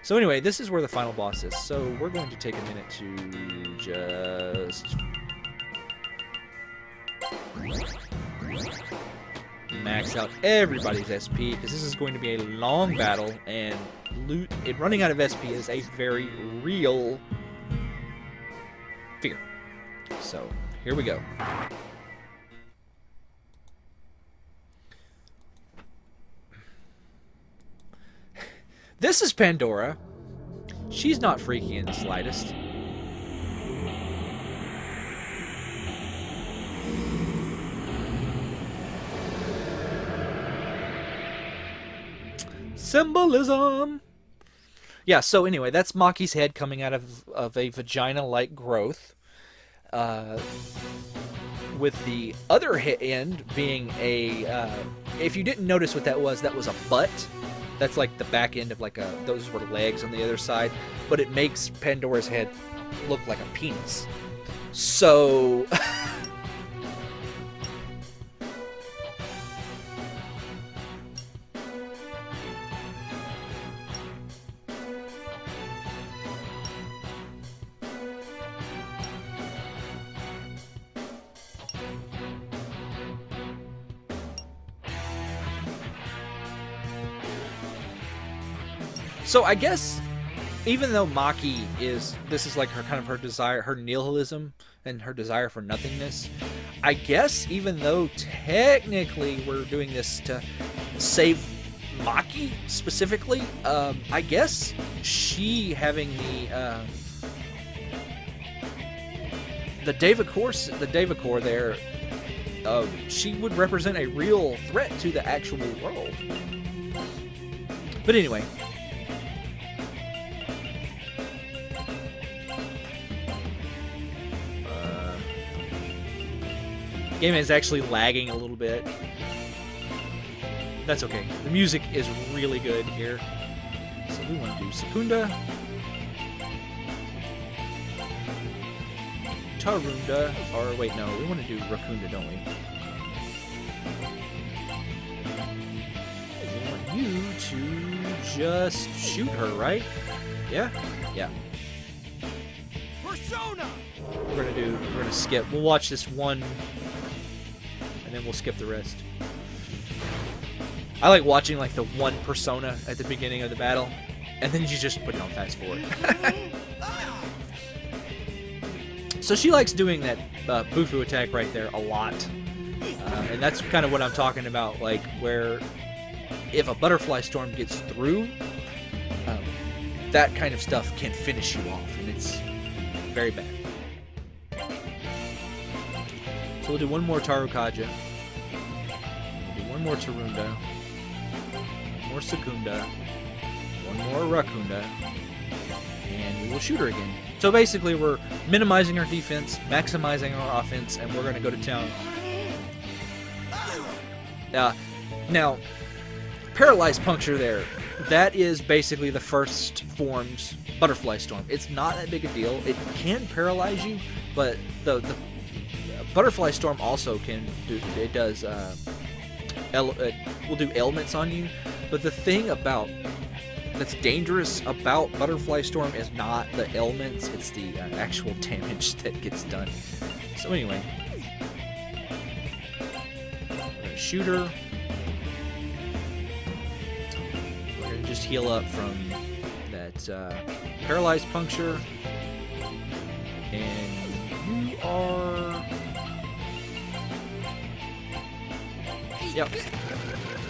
So anyway, this is where the final boss is. So we're going to take a minute to just max out everybody's SP, because this is going to be a long battle, and running out of SP is a very real fear. So here we go. This is Pandora. She's not freaky in the slightest. Symbolism! Yeah, so anyway, that's Maki's head coming out of a vagina-like growth. With the other end being a... if you didn't notice what that was a butt. That's like the back end of like those were legs on the other side, but it makes Pandora's head look like a penis. So So I guess, even though Maki this is like her desire, her nihilism, and her desire for nothingness, I guess even though technically we're doing this to save Maki specifically, I guess she having the Devacor there, she would represent a real threat to the actual world. But anyway. Game is actually lagging a little bit. That's okay. The music is really good here. So we want to do Secunda. Tarunda. Or wait, no. We want to do Rakunda, don't we? We want you to just shoot her, right? Yeah? Yeah. Persona! We're gonna skip. We'll watch this one, and then we'll skip the rest. I like watching like the one persona at the beginning of the battle, and then you just put it on fast forward. So she likes doing that Bufu attack right there a lot, and that's kind of what I'm talking about, like where if a butterfly storm gets through, that kind of stuff can finish you off, and it's very bad. So we'll do one more Tarakaja. We'll do one more Tarunda. One more Secunda. One more Rakunda. And we will shoot her again. So basically we're minimizing our defense, maximizing our offense, and we're going to go to town. Now, Paralyzed Puncture there. That is basically the first form's Butterfly Storm. It's not that big a deal. It can paralyze you, but the Butterfly Storm also can do, it does, will do ailments on you, but the thing that's dangerous about Butterfly Storm is not the ailments, it's the actual damage that gets done. So anyway, we're going to shoot her. We're going to just heal up from that Paralyzed Puncture, and you are... Yep.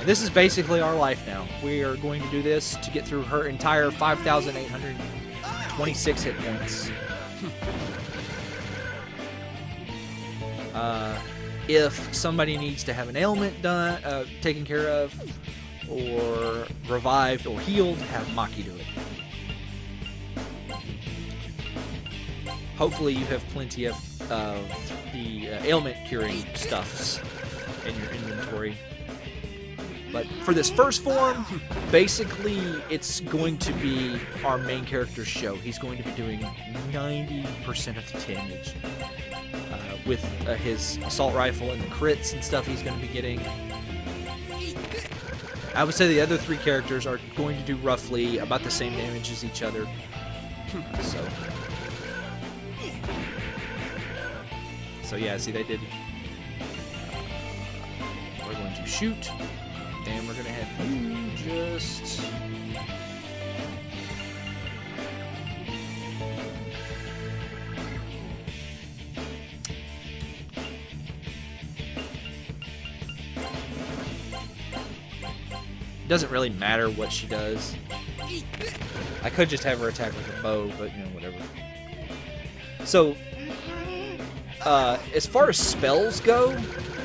And this is basically our life now. We are going to do this to get through her entire 5,826 hit points. If somebody needs to have an ailment done, taken care of, or revived or healed, have Maki do it. Hopefully you have plenty of the ailment curing stuffs in your inventory. But for this first form, basically it's going to be our main character's show. He's going to be doing 90% of the damage with his assault rifle and the crits and stuff he's going to be getting. I would say the other 3 characters are going to do roughly about the same damage as each other. So yeah, see, they did. We're going to shoot, and we're going to have you just. Doesn't really matter what she does. I could just have her attack with a bow, but you know, whatever. So, as far as spells go,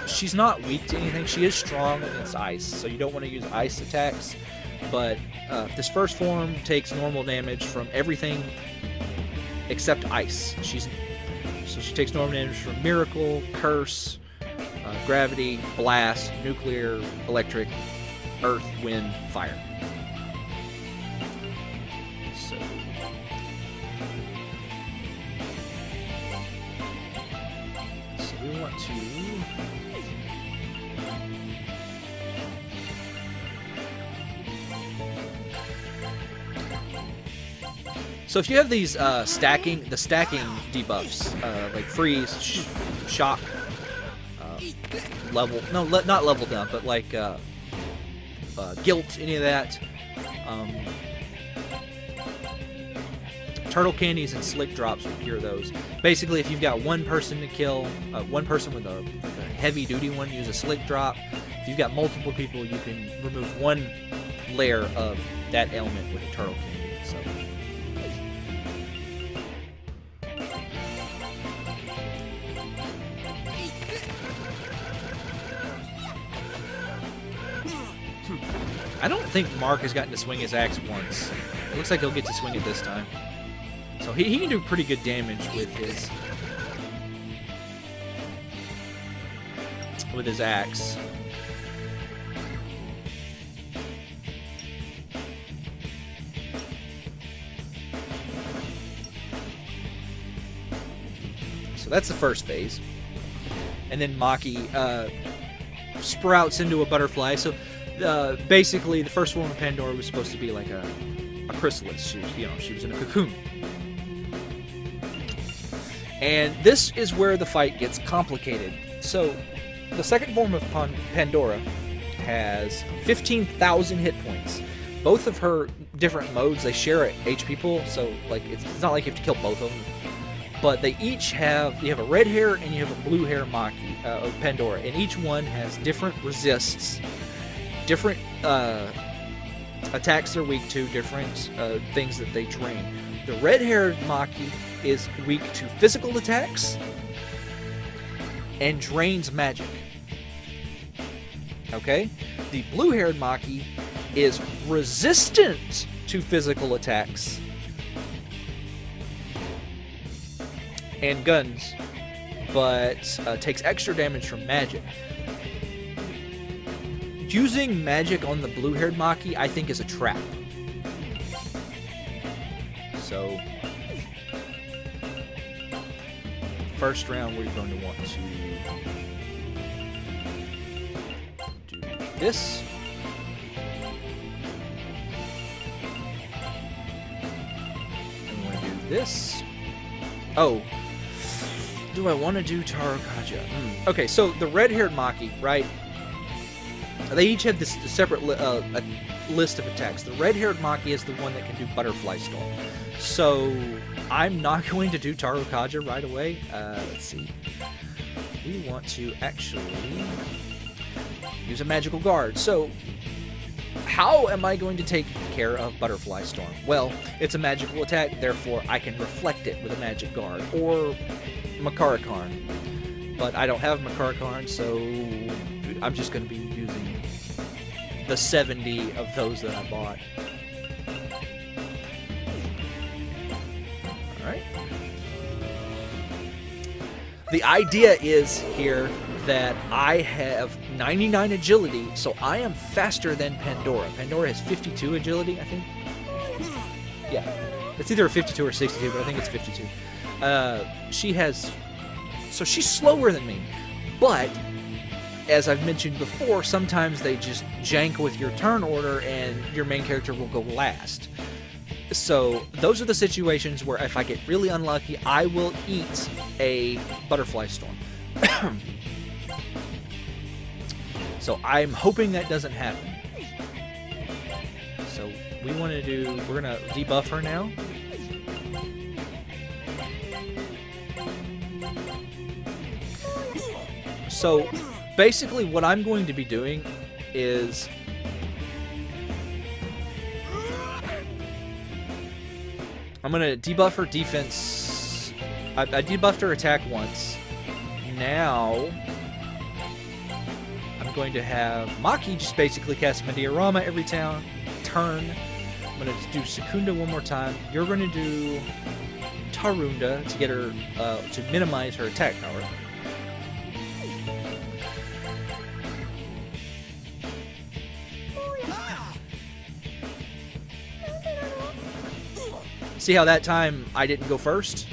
she's not weak to anything. She is strong against ice, so you don't want to use ice attacks. But this first form takes normal damage from everything except ice. So she takes normal damage from Miracle, Curse, Gravity, Blast, Nuclear, Electric, Earth, Wind, Fire. So we want to. So if you have these stacking debuffs, like freeze, shock, level, no, not level down, but like guilt, any of that. Turtle candies and slick drops will cure those. Basically, if you've got one person to kill, one person with a heavy duty one, use a slick drop. If you've got multiple people, you can remove one layer of that ailment with a turtle candy. So. I don't think Mark has gotten to swing his axe once. It looks like he'll get to swing it this time. So he can do pretty good damage with his axe. So that's the first phase. And then Maki sprouts into a butterfly. So basically, the first form of Pandora was supposed to be like a chrysalis. She was in a cocoon. And this is where the fight gets complicated. So, the second form of Pandora has 15,000 hit points. Both of her different modes, they share a HP pool, so like it's not like you have to kill both of them. But they each have, you have a red hair and you have a blue hair Maki, Pandora, and each one has different resists, different attacks they're weak to, different things that they drain. The red-haired Maki is weak to physical attacks and drains magic. Okay? The blue-haired Maki is resistant to physical attacks and guns, but takes extra damage from magic. Using magic on the blue-haired Maki, I think, is a trap. So, first round, we're going to want to do this. And we're going to do this. Oh, do I want to do Tarakaja? Okay, so the red-haired Maki, right? They each have this separate list of attacks. The red-haired Maki is the one that can do Butterfly Storm. So I'm not going to do Tarakaja right away. Let's see. We want to actually use a magical guard. So how am I going to take care of Butterfly Storm? Well, it's a magical attack, therefore I can reflect it with a magic guard. Or Makarakarn. But I don't have Makarakarn, so I'm just going to be using the 70 of those that I bought. Alright. The idea is here that I have 99 agility, so I am faster than Pandora. Pandora has 52 agility, I think. Yeah. It's either 52 or 62, but I think it's 52. She has... So she's slower than me, but as I've mentioned before, sometimes they just jank with your turn order and your main character will go last. So those are the situations where if I get really unlucky, I will eat a Butterfly Storm. So I'm hoping that doesn't happen. So we're gonna debuff her now. So basically what I'm going to be doing is I'm going to debuff her defense. I debuffed her attack once. Now I'm going to have Maki just basically cast Pandora every turn. I'm going to do Secunda one more time. You're going to do Tarunda to get her to minimize her attack power. See how that time I didn't go first?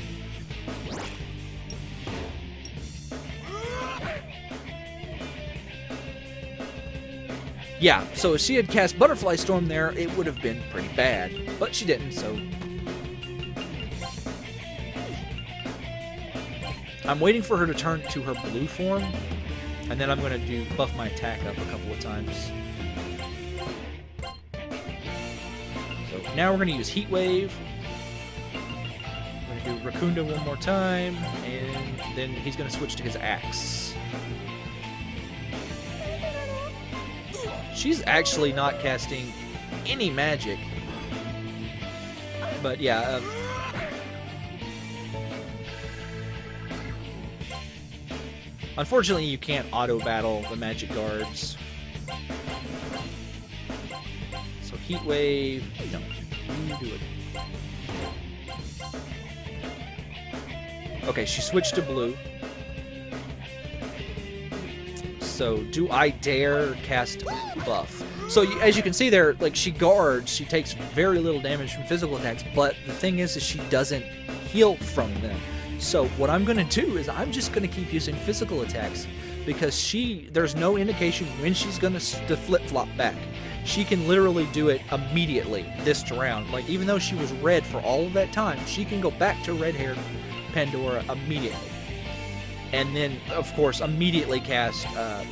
Yeah, so if she had cast Butterfly Storm there, it would have been pretty bad. But she didn't, so... I'm waiting for her to turn to her blue form, and then I'm going to buff my attack up a couple of times. So now we're going to use Heat Wave. Do Rakunda one more time, and then he's going to switch to his axe. She's actually not casting any magic. But yeah. Unfortunately, you can't auto-battle the magic guards. So Heat Wave. No, you do it. Okay, she switched to blue. So, do I dare cast Buff? So, as you can see there, like, she guards, she takes very little damage from physical attacks, but the thing is she doesn't heal from them. So, what I'm going to do is I'm just going to keep using physical attacks, because there's no indication when she's going to flip-flop back. She can literally do it immediately this round. Like, even though she was red for all of that time, she can go back to red-haired Pandora immediately. And then, of course, immediately cast...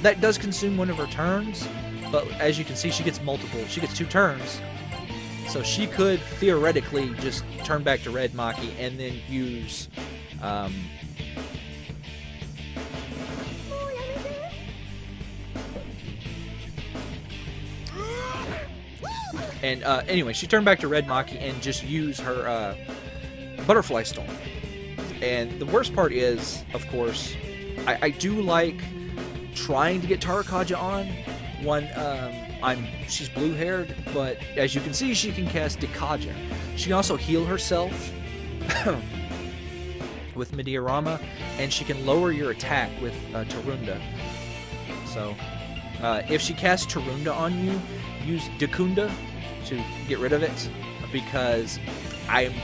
that does consume one of her turns, but as you can see, she gets 2 turns. So she could theoretically just turn back to red Maki and then use... anyway, she turned back to red Maki and just use her Butterfly Storm. And the worst part is, of course, I do like trying to get Tarakaja on when she's blue-haired, but as you can see, she can cast Tarakaja. She can also heal herself with Mediarama, and she can lower your attack with Tarunda. So, if she casts Tarunda on you, use Dekunda to get rid of it, because I'm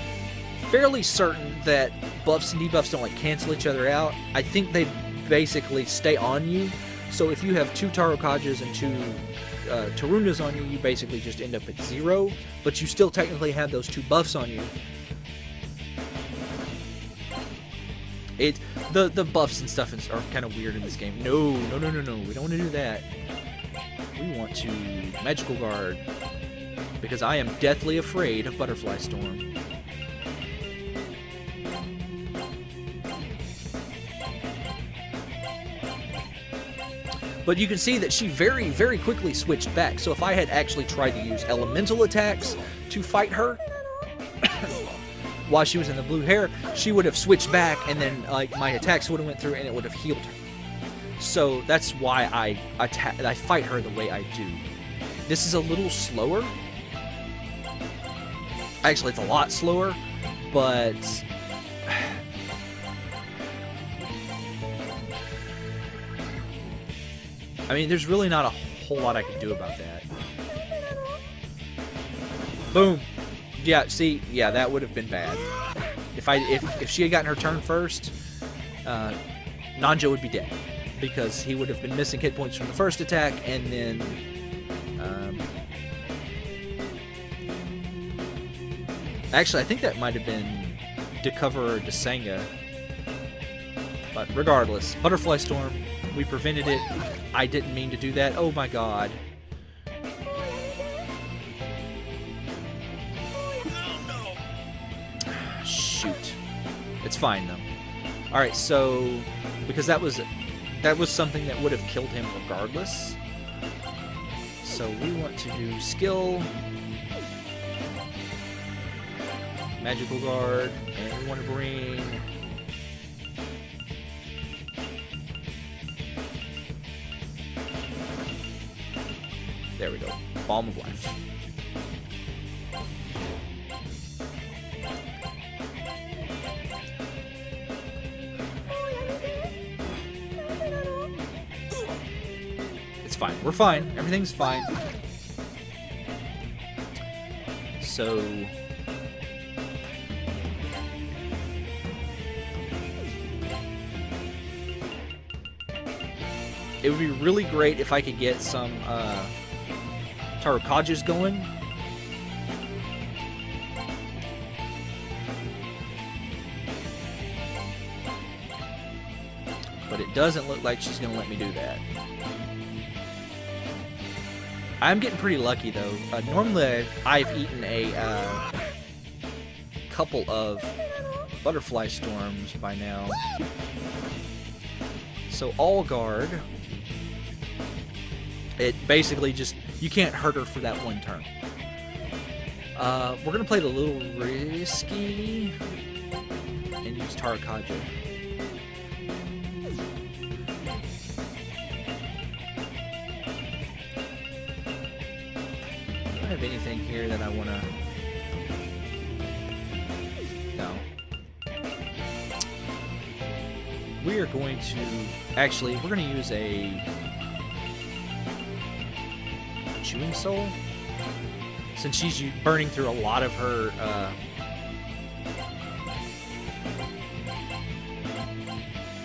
fairly certain that buffs and debuffs don't like cancel each other out. I think they basically stay on you. So if you have 2 Tarakajas and 2 Tarundas on you, you basically just end up at 0, but you still technically have those 2 buffs on you. The buffs and stuff are kind of weird in this game. No, we don't want to do that. We want to Magical Guard, because I am deathly afraid of Butterfly Storm. But you can see that she very, very quickly switched back. So if I had actually tried to use elemental attacks to fight her while she was in the blue hair, she would have switched back, and then like my attacks would have went through and it would have healed her. So that's why I fight her the way I do. This is a little slower. Actually, it's a lot slower, but I mean, there's really not a whole lot I can do about that. Boom. Yeah, see, yeah, that would have been bad. If she had gotten her turn first, Nanja would be dead. because he would have been missing hit points from the first attack, and then actually I think that might have been Decover or Desanga. But regardless, Butterfly Storm, we prevented it. I didn't mean to do that. Oh my god. Shoot. It's fine though. Alright, so because that was something that would have killed him regardless. So we want to do skill, magical guard, and we want to bring there we go. Balm of Life. It's fine. We're fine. Everything's fine. So it would be really great if I could get some Tarakajas going. But it doesn't look like she's going to let me do that. I'm getting pretty lucky, though. Normally, I've eaten a couple of Butterfly Storms by now. So, All Guard. It basically just, you can't hurt her for that one turn. We're going to play it a little risky and use Tarakaja. Do I have anything here that I want to... No. We are going to... Actually, we're going to use a... Chewing Soul, since she's burning through a lot of her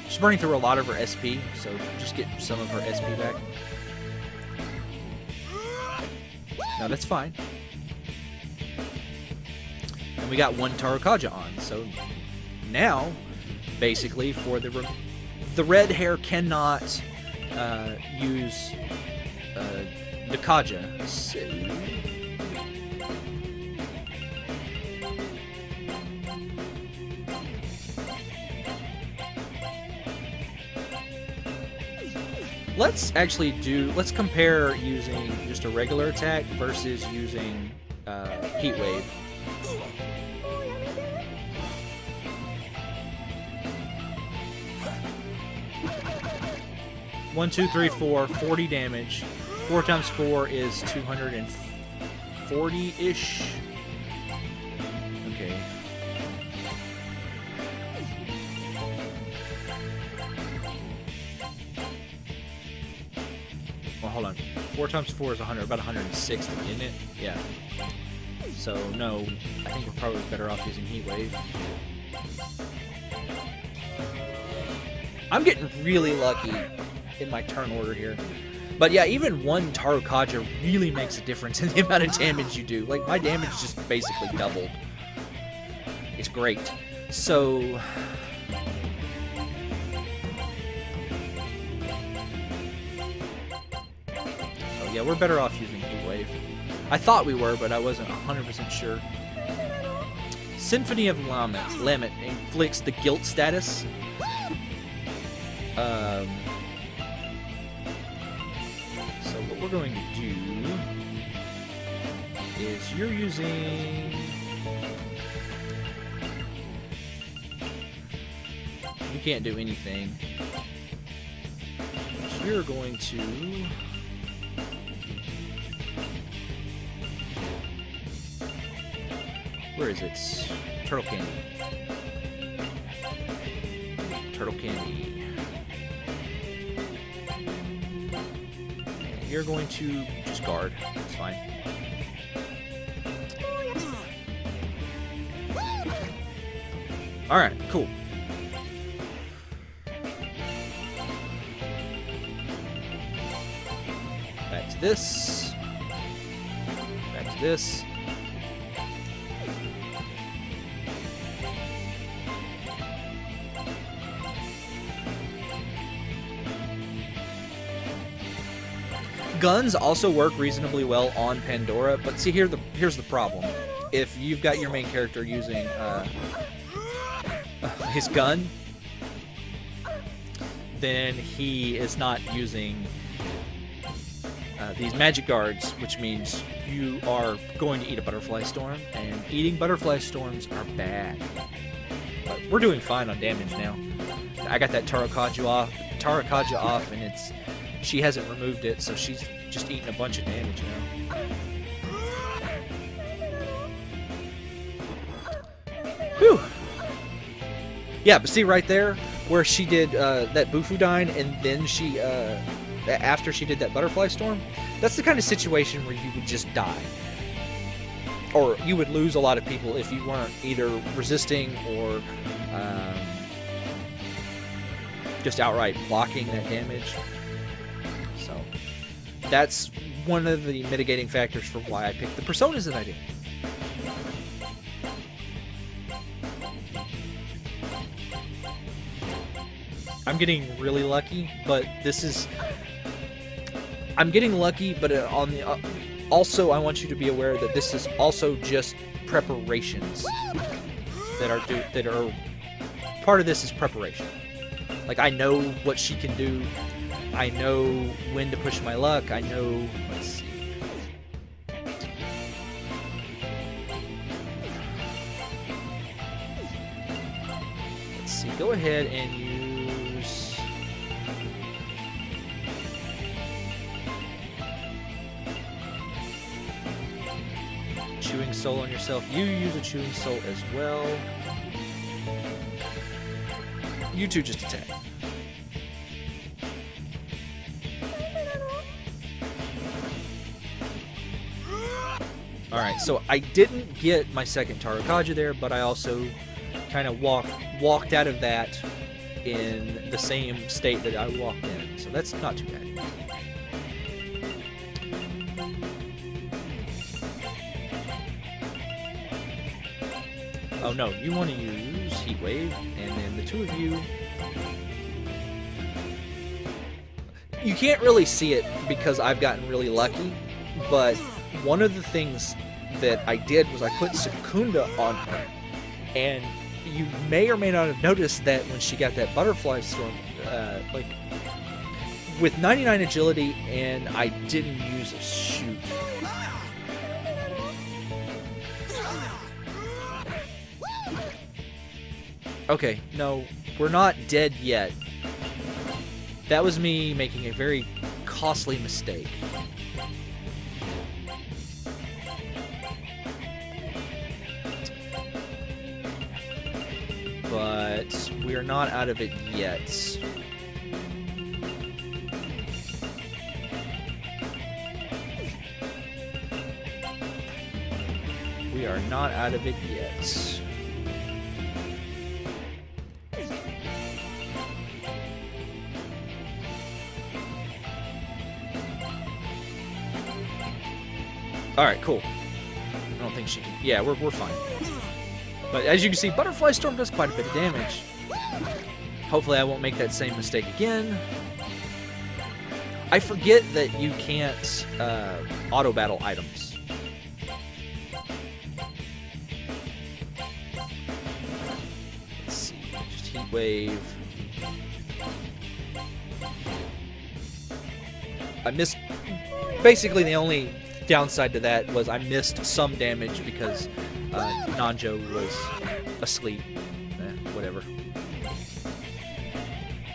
she's burning through a lot of her SP, so just get some of her SP back. No, that's fine. And we got one Tarakaja on, so now basically for the red hair cannot use Tarakaja. So let's compare using just a regular attack versus using Heat Wave. One, two, three, four, 40 damage. 4 times 4 is 240-ish. Okay. Well, hold on. 4 times 4 is 100, about 160, isn't it? Yeah. So, no, I think we're probably better off using Heat Wave. I'm getting really lucky in my turn order here. But yeah, even one Tarakaja really makes a difference in the amount of damage you do. Like, my damage just basically doubled. It's great. So... oh yeah, we're better off using Heat Wave. I thought we were, but I wasn't 100% sure. Symphony of Lament inflicts the guilt status. So what we're going to do is you're using... you can't do anything. So you're going to... where is it? Turtle Candy. Turtle Candy. And you're going to just guard. It's fine. Alright, cool. to this. Back to this. Guns also work reasonably well on Pandora, but see here's the problem. If you've got your main character using his gun, then he is not using these magic guards, which means you are going to eat a butterfly storm, and eating butterfly storms are bad. But we're doing fine on damage now. I got that Tarakaja off, and she hasn't removed it, so she's just eating a bunch of damage now. Whew. Yeah, but see right there where she did that Bufudine, and then she after she did that butterfly storm, that's the kind of situation where you would just die, or you would lose a lot of people if you weren't either resisting or just outright blocking that damage. So that's one of the mitigating factors for why I picked the personas that I did. I'm getting really lucky, but I'm getting lucky, but on the also I want you to be aware that this is also just preparations that are part of this is preparation. Like, I know what she can do. I know when to push my luck. I know. Let's see. Let's see. Go ahead and use. Chewing Soul on yourself. You use a Chewing Soul as well. You two just attack. Alright, so I didn't get my second Tarakaja there, but I also kind of walked out of that in the same state that I walked in. So that's not too bad. Oh no, you want to use Heat Wave, and then the two of you... You can't really see it because I've gotten really lucky, but one of the things that I did was I put Secunda on her, and you may or may not have noticed that when she got that Butterfly Storm, like, with 99 agility, and I didn't use a shoot. Okay, no, we're not dead yet. That was me making a very costly mistake. But we are not out of it yet. We are not out of it yet. Alright, cool. I don't think she can... Yeah, we're fine. But as you can see, Butterfly Storm does quite a bit of damage. Hopefully I won't make that same mistake again. I forget that you can't auto-battle items. Let's see, just Heat Wave. I missed... Basically, the only downside to that was I missed some damage because Nanjo was asleep. Whatever.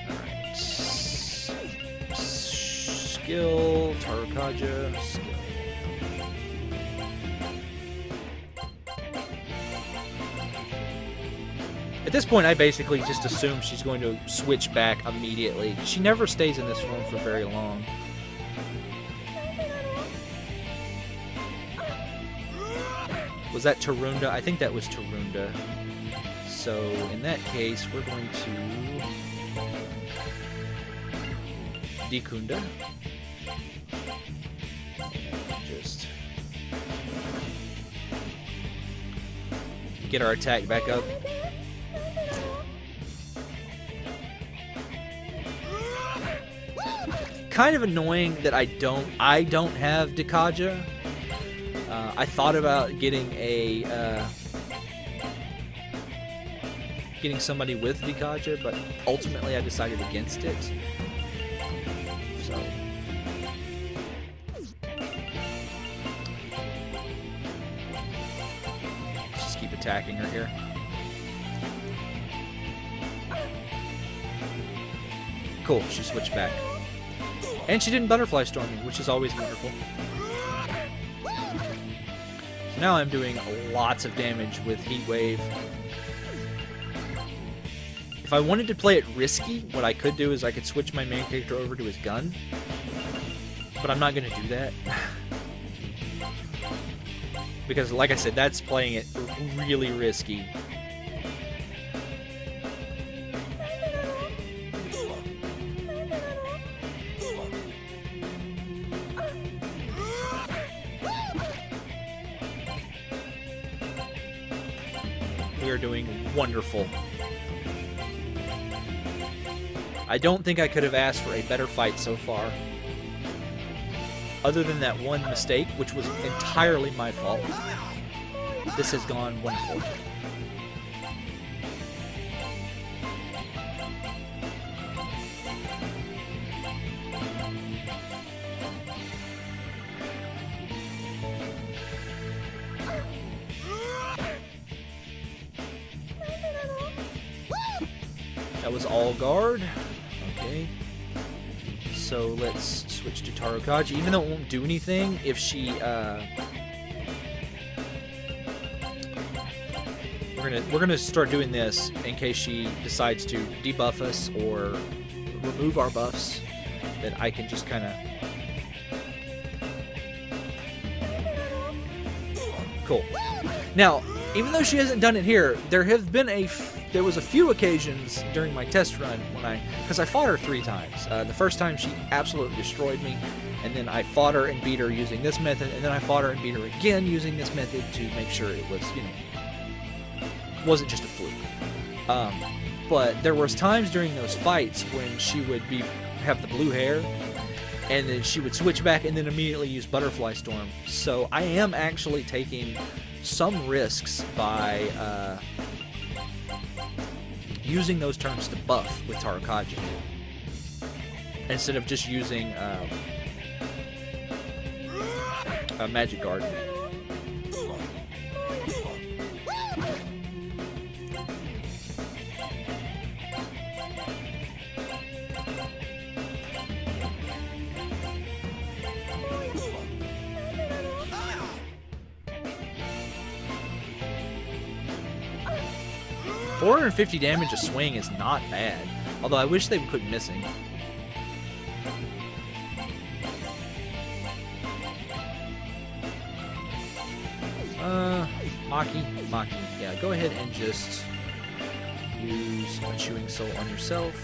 Alright. Skill, Tarakaja, skill. At this point, I basically just assume she's going to switch back immediately. She never stays in this form for very long. Was that Tarunda? I think that was Tarunda. So, in that case, we're going to... Dekunda. get our attack back up. Kind of annoying that I don't have Tarakaja. I thought about getting getting somebody with Tarakaja, but ultimately I decided against it. So just keep attacking her here. Cool, she switched back. And she didn't butterfly storm me, which is always wonderful. So now I'm doing lots of damage with Heat Wave. If I wanted to play it risky, what I could do is I could switch my main character over to his gun. But I'm not going to do that. Because, like I said, that's playing it really risky. We are doing wonderful. I don't think I could have asked for a better fight so far. Other than that one mistake, which was entirely my fault. This has gone wonderful. That was all guard. Okay. So let's switch to Tarakaja. Even though it won't do anything, if she we're gonna start doing this in case she decides to debuff us or remove our buffs. Then I can just kind of cool. Now, even though she hasn't done it here, there was a few occasions during my test run when because I fought her 3 times. The first time she absolutely destroyed me, and then I fought her and beat her using this method, and then I fought her and beat her again using this method to make sure it was, wasn't just a fluke. But there was times during those fights when she would have the blue hair, and then she would switch back and then immediately use Butterfly Storm. So I am actually taking some risks by using those turns to buff with Tarakaja instead of just using a Magic Guard. $450 damage a swing is not bad, although I wish they would quit missing. Maki. Yeah, go ahead and just use a Chewing Soul on yourself.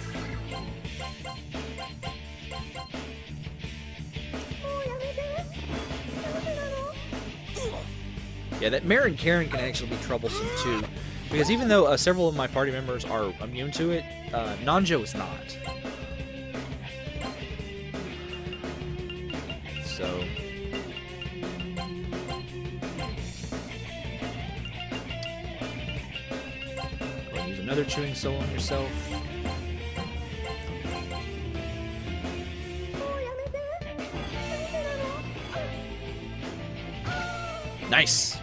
Yeah, that Mare and Karen can actually be troublesome too. Because even though several of my party members are immune to it, Nanjo is not. So... go ahead and use another Chewing Soul on yourself. Nice!